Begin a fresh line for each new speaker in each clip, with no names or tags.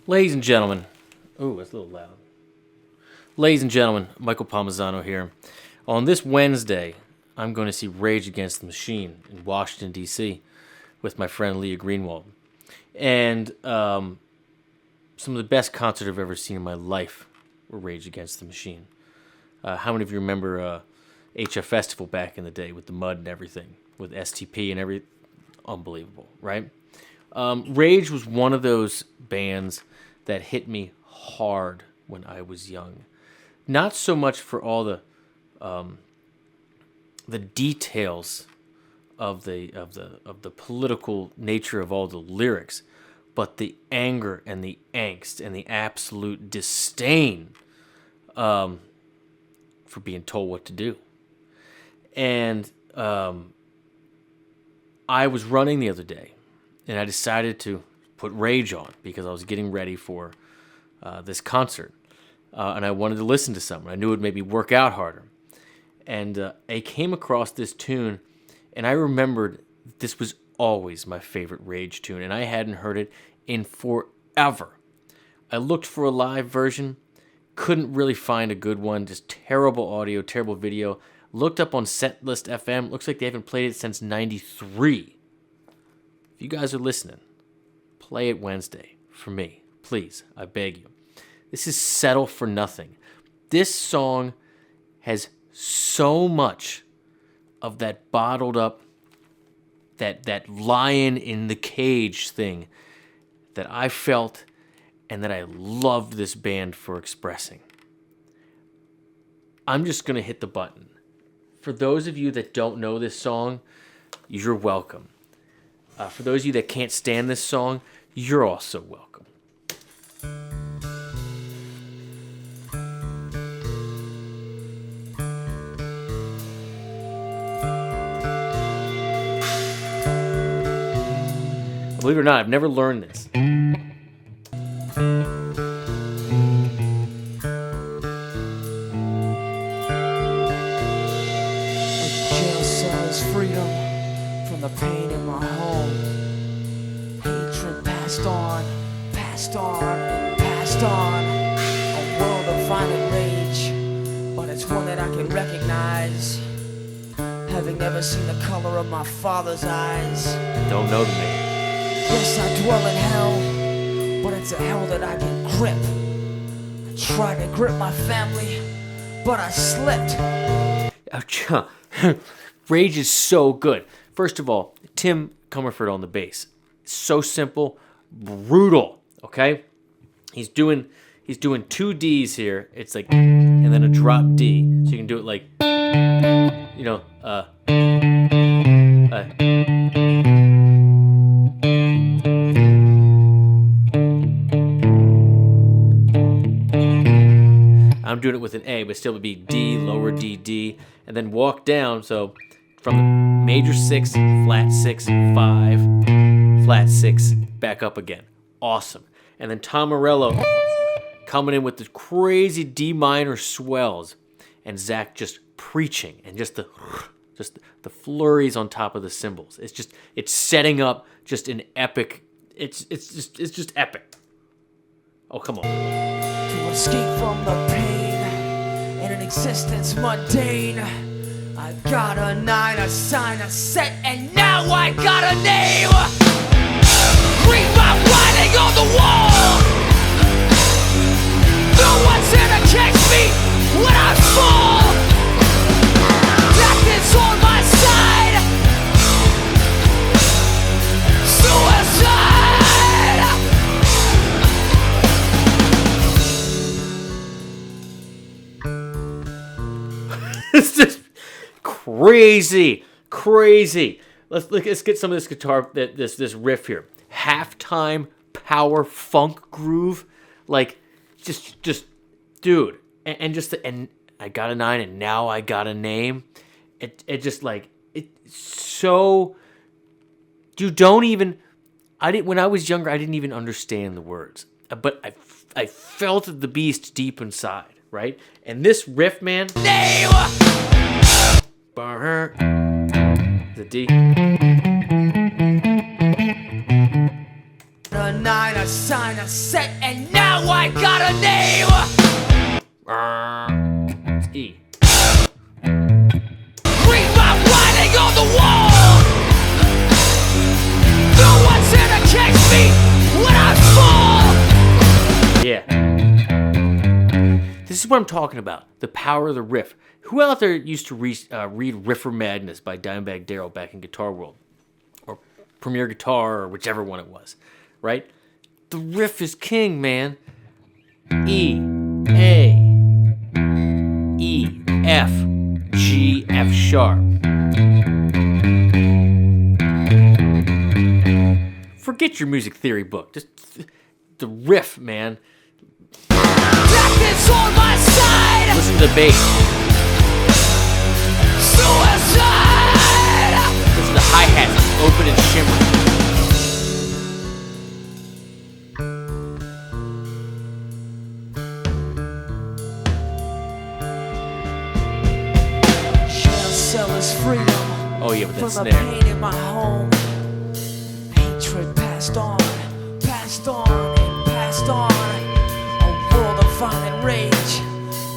Ladies and gentlemen, ooh, that's a little loud. Ladies and gentlemen, Michael Palmisano here. On this Wednesday, I'm going to see Rage Against the Machine in Washington, D.C. with my friend Leah Greenwald. And some of the best concerts I've ever seen in my life were Rage Against the Machine. How many of you remember HF Festival back in the day with the mud and everything, with STP and everything? Unbelievable, right? Rage was one of those bands that hit me hard when I was young. Not so much for all the details of the political nature of all the lyrics, but the anger and the angst and the absolute disdain for being told what to do. And I was running the other day, and I decided to put Rage on because I was getting ready for this concert, and I wanted to listen to something. I knew it would maybe work out harder. And I came across this tune, and I remembered this was always my favorite Rage tune, and I hadn't heard it in forever. I looked for a live version, couldn't really find a good one, just terrible audio, terrible video. Looked up on Setlist FM, looks like they haven't played it since '93. If you guys are listening, play it Wednesday for me, please, I beg you. This is Settle for Nothing. This song has so much of that bottled up, that lion in the cage thing that I felt and that I loved this band for expressing. I'm just going to hit the button. For those of you that don't know this song, you're welcome. For those of you that can't stand this song, you're also welcome. Believe it or not, I've never learned this.
Jail cell is freedom from the pain in my home. Hatred passed on, passed on, passed on. A world of violent rage, but it's one that I can recognize. Having never seen the color of my father's eyes.
Don't know the name.
Yes, I dwell in hell, but it's a hell that I can grip. I tried to grip my family, but I slipped.
Rage is so good. First of all, Tim Comerford on the bass. So simple, brutal, okay? He's doing 2 Ds here. It's like, and then a drop D. So you can do it like, you know, I'm doing it with an A, but still would be D, lower D, D, and then walk down. So from the major 6, flat 6, 5, flat 6, back up again. Awesome. And then Tom Morello coming in with the crazy D minor swells, and Zach just preaching, and just the flurries on top of the cymbals. It's setting up just an epic. It's just epic. Oh, come on.
To escape from the pain in an existence mundane, I got a 9, a sign, a set, and now I got a name. Read my writing on the wall. No one's here to catch me when I fall. Death is on my side. Suicide.
It's just crazy. Let's get some of this guitar, this riff here. Halftime power funk groove, like just dude, and I got a 9, and now I got a name. It just like it's so. You don't even. When I was younger, I didn't even understand the words, but I felt the beast deep inside. Right? And this riff, man.
Name.
The D.
A 9, 9, a sign, a set, and now I got a name.
It's E.
Read my writing on the wall. No one's here to catch me when I fall.
Yeah. This is what I'm talking about. The power of the riff. Who out there used to read Riffer Madness by Dimebag Darrell back in Guitar World? Or Premier Guitar, or whichever one it was. Right? The riff is king, man. E, A, E, F, G, F sharp. Forget your music theory book. Just the riff, man.
Tactics on my side.
Listen to the bass.
Suicide.
Listen to the hi-hats, open and shimmering.
Jail cell is freedom.
Oh yeah, but that
From the
snare.
pain in my home. Hatred passed on, and passed on. A world of violent rage,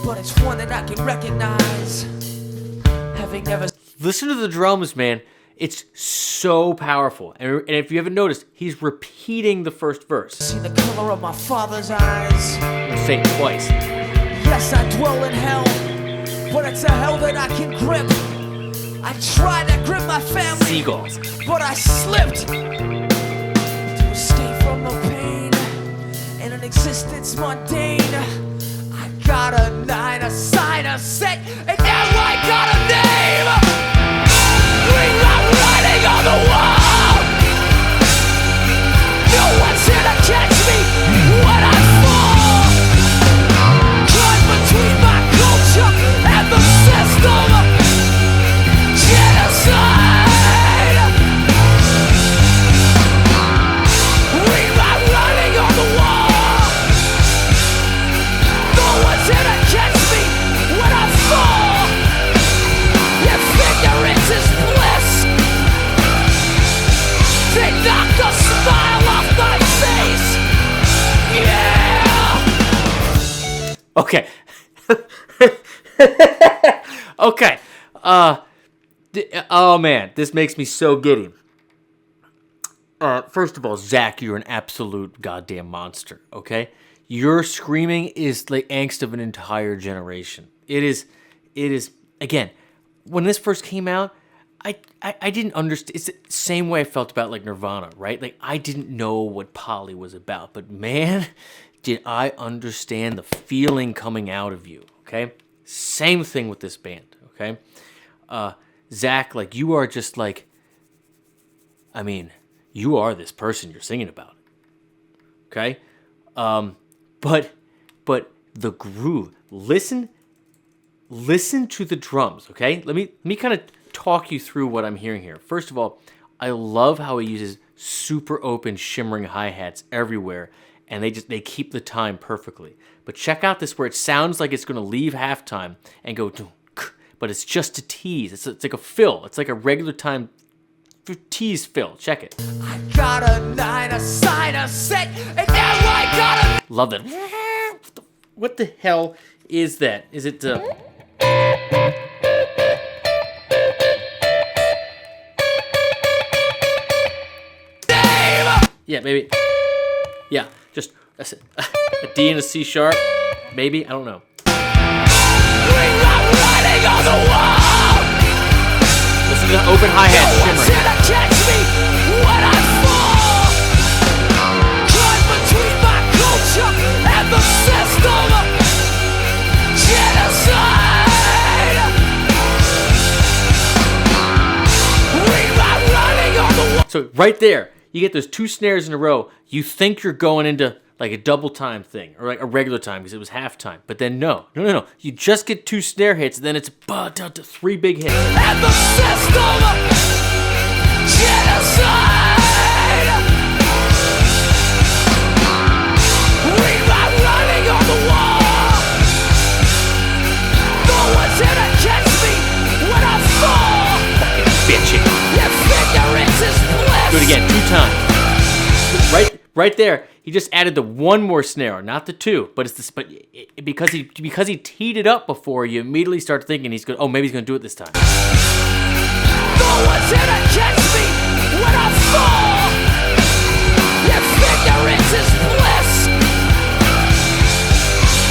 but it's one that I can recognize. Having never
Listen to the drums, man. It's so powerful. And if you haven't noticed, he's repeating the first verse.
seen the color of my father's eyes.
I'm gonna say it twice.
Yes, I dwell in hell, but it's a hell that I can grip. I tried to grip my family,
Seagulls.
but I slipped. To escape from the pain and an existence mundane, I got a 9, a sign, a set, and now I got a name. Rewrite writing on the wall. No one's here to catch me when I fall. Caught between my culture and the system. Genocide. Rewrite writing on the wall. No one's here to catch me when I fall. If ignorance is bliss, they knock the smile off my face. Yeah.
Okay. Okay. Oh man, this makes me so giddy. First of all, Zach, you're an absolute goddamn monster. Okay, your screaming is the angst of an entire generation. It is. Again, when this first came out, I didn't understand. It's the same way I felt about like Nirvana, right? Like I didn't know what Polly was about, but man, did I understand the feeling coming out of you. Okay, same thing with this band. Okay, Zach, like you are just like, I mean, you are this person you're singing about. Okay, but the groove. Listen to the drums. Okay, let me kind of talk you through what I'm hearing here. First of all, I love how he uses super open shimmering hi-hats everywhere, and they keep the time perfectly. But check out this where it sounds like it's going to leave halftime and go, but it's just a tease. It's like a fill. It's like a regular time tease fill. Check it.
I got a 9, a sign, a set, and now I got a...
Love that. What the hell is that? Is it yeah, maybe. Yeah, just a D and a C sharp. Maybe, I don't know.
Rewrite writing on the wall.
Listen to the open hi-hat
No one's here
shimmering.
to catch me when I fall. Caught between my culture and the system. Genocide. Rewrite writing on the wall.
So right there, you get those two snares in a row. You think you're going into like a double time thing or like a regular time because it was half time. But then no. You just get two snare hits, and then it's three big hits.
And the system. Genocide. Rewrite writing on the wall. No one's here to catch me when I fall.
Fucking bitching.
If ignorance is bliss.
Do it again, 2 times. right there, he just added the one more snare, not the two. But it's this. But because he teed it up before, you immediately start thinking he's going. Oh, maybe he's going to do it this time.
No one's here to catch me when I fall. Your ignorance is bliss.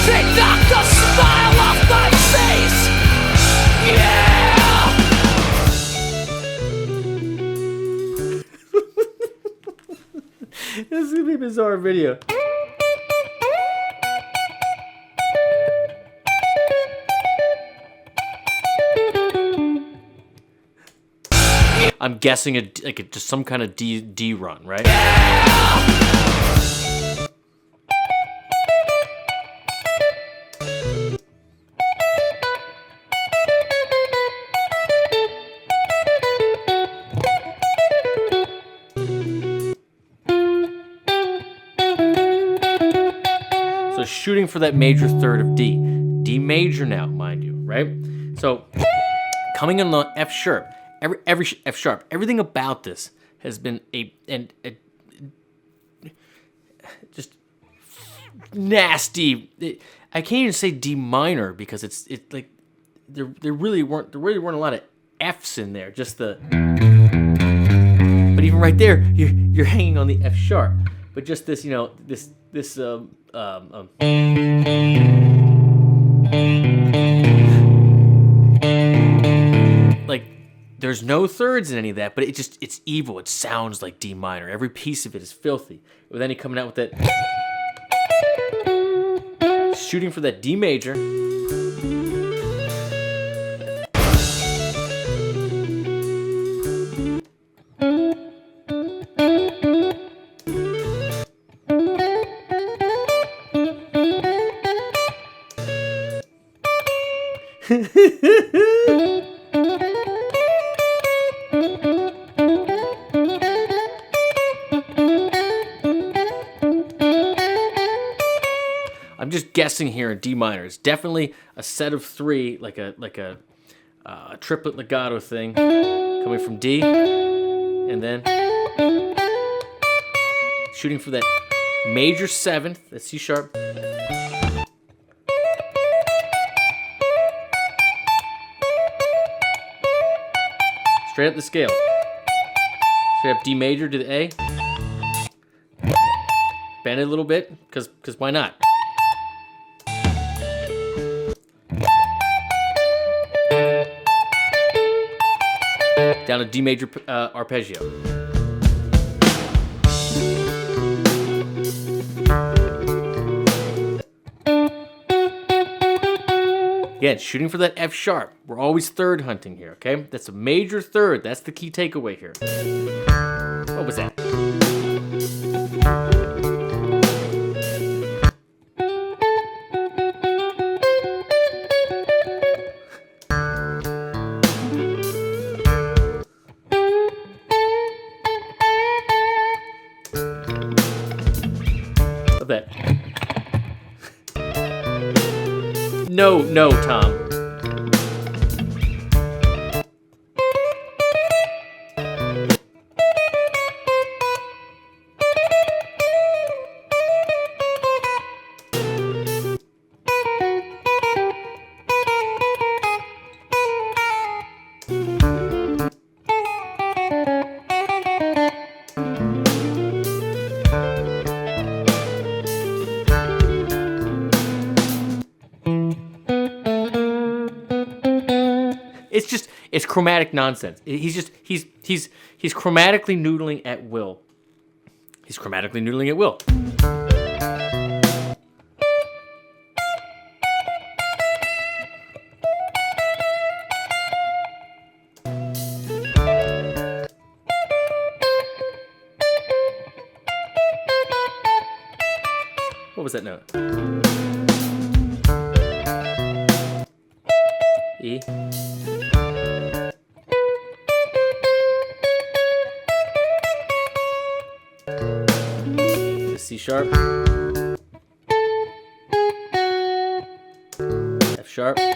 They knocked the smile off my face. Yeah.
This is gonna be a bizarre video. I'm guessing just some kind of D run, right? So shooting for that major third of D. D major now, mind you, right? So coming in the F sharp. Every F sharp, everything about this has been just nasty. I can't even say D minor because it's like there really weren't a lot of Fs in there. Just the, but even right there, you're hanging on the F sharp. But just this, like. There's no thirds in any of that, but it's evil. It sounds like D minor. Every piece of it is filthy. With then he coming out with that, shooting for that D major. I'm just guessing here in D minor. It's definitely a set of three, like a triplet legato thing, coming from D, and then shooting for that major seventh, that C sharp. Straight up the scale. Straight up D major to the A. Bend it a little bit, because why not? Down to D major arpeggio. Again, shooting for that F sharp. We're always third hunting here, okay? That's a major third. That's the key takeaway here. What was that? That. No, Tom. It's chromatic nonsense. He's chromatically noodling at will. He's chromatically noodling at will. What was that note? E. C sharp, F sharp.
If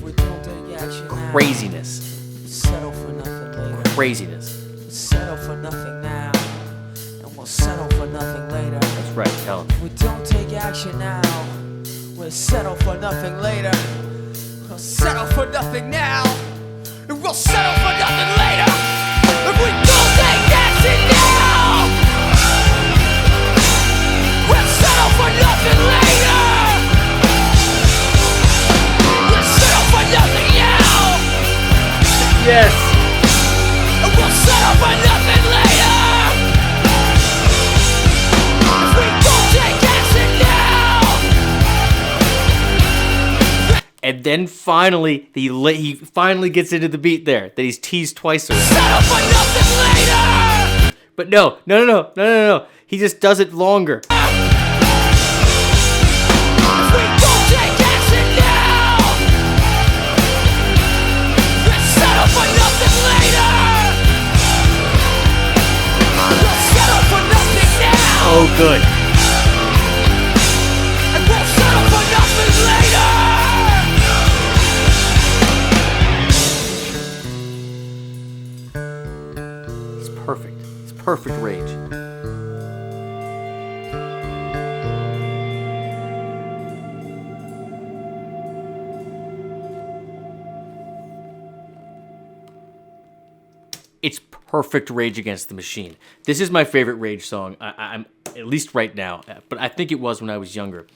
we don't take action now,
Craziness.
settle for nothing later.
Craziness.
Settle we'll settle for nothing later.
That's right, tell him.
If we don't take action now, we'll settle for nothing later. We'll settle for nothing now, and we'll settle for nothing later. If we don't take action now, we'll settle for nothing later. We'll settle for nothing now.
Yes.
And we'll settle for nothing later. If we don't take action now.
And then finally, he finally gets into the beat there that he's teased twice already.
Settle for nothing later.
But no. He just does it longer.
If we don't take action now, we'll settle for nothing later. We'll settle for nothing now.
Oh, good.
And we'll settle for nothing later.
It's perfect. It's perfect rage. It's perfect Rage Against the Machine. This is my favorite Rage song, I'm at least right now, but I think it was when I was younger.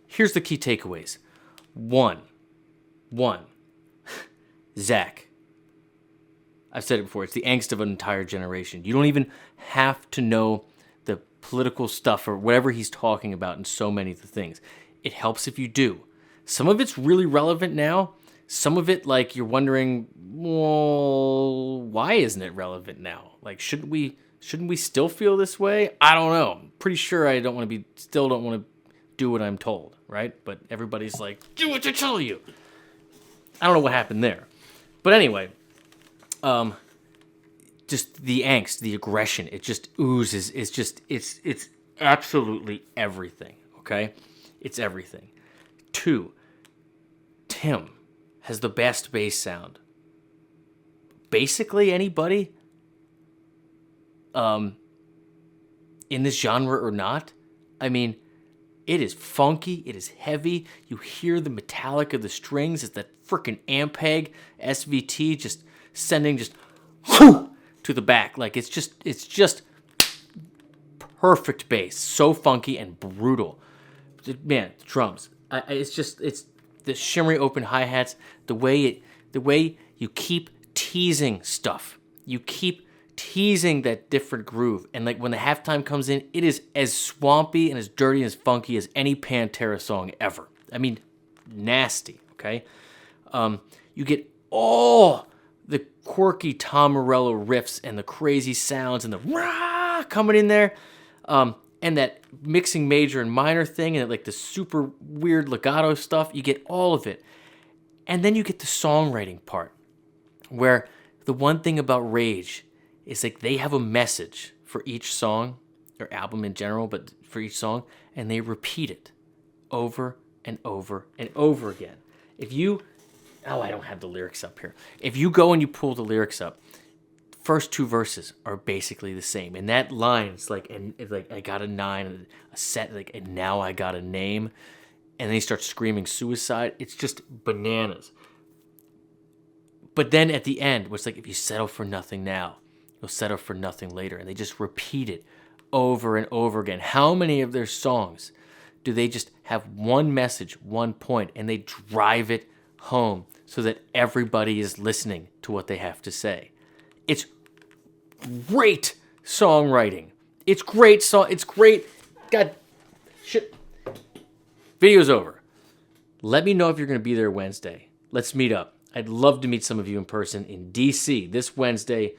Here's the key takeaways. One, Zach. I've said it before, it's the angst of an entire generation. You don't even have to know the political stuff or whatever he's talking about in so many of the things. It helps if you do. Some of it's really relevant now. Some of it, like, you're wondering, well, why isn't it relevant now? Like, shouldn't we still feel this way? I don't know. I'm pretty sure I don't want to do what I'm told, right? But everybody's like, do what I tell you. I don't know what happened there. But anyway, just the angst, the aggression, it just oozes. It's absolutely everything, okay? It's everything. 2, Tim has the best bass sound. Basically anybody, in this genre or not. I mean, it is funky, it is heavy. You hear the metallic of the strings. It's that freaking Ampeg SVT just sending just whoo to the back. Like, it's just perfect bass. So funky and brutal. Man, the drums. It's the shimmery open hi-hats, the way you keep teasing stuff. You keep teasing that different groove. And like when the halftime comes in, it is as swampy and as dirty and as funky as any Pantera song ever. I mean, nasty, okay? You get all the quirky Tom Morello riffs and the crazy sounds and the rah coming in there. And that mixing major and minor thing and like the super weird legato stuff, you get all of it. And then you get the songwriting part, where the one thing about Rage is like they have a message for each song, or album in general, but for each song, and they repeat it over and over and over again. I don't have the lyrics up here. If you go and you pull the lyrics up, first 2 verses are basically the same, and that line is like, and it's like I got a 9, a set, like, and now I got a name, and then he starts screaming suicide. It's just bananas. But then at the end, where it's like, if you settle for nothing now, you'll settle for nothing later, and they just repeat it over and over again. How many of their songs do they just have one message, one point, and they drive it home so that everybody is listening to what they have to say? It's great songwriting. It's great It's great. God, shit. Video's over. Let me know if you're going to be there Wednesday. Let's meet up. I'd love to meet some of you in person in DC this Wednesday.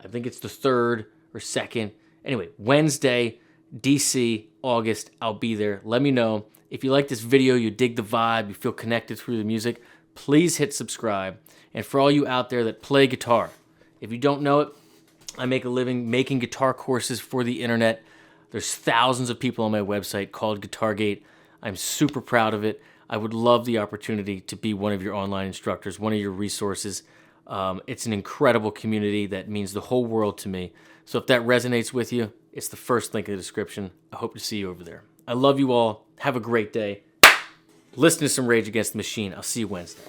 I think it's the 3rd or 2nd. Anyway, Wednesday, DC, August. I'll be there. Let me know. If you like this video, you dig the vibe, you feel connected through the music, please hit subscribe. And for all you out there that play guitar, if you don't know it, I make a living making guitar courses for the internet. There's thousands of people on my website called GuitarGate. I'm super proud of it. I would love the opportunity to be one of your online instructors, one of your resources. It's an incredible community that means the whole world to me. So if that resonates with you, It's the first link in the description. I hope to see you over there. I love you all. Have a great day. Listen to some Rage Against the Machine. I'll see you Wednesday.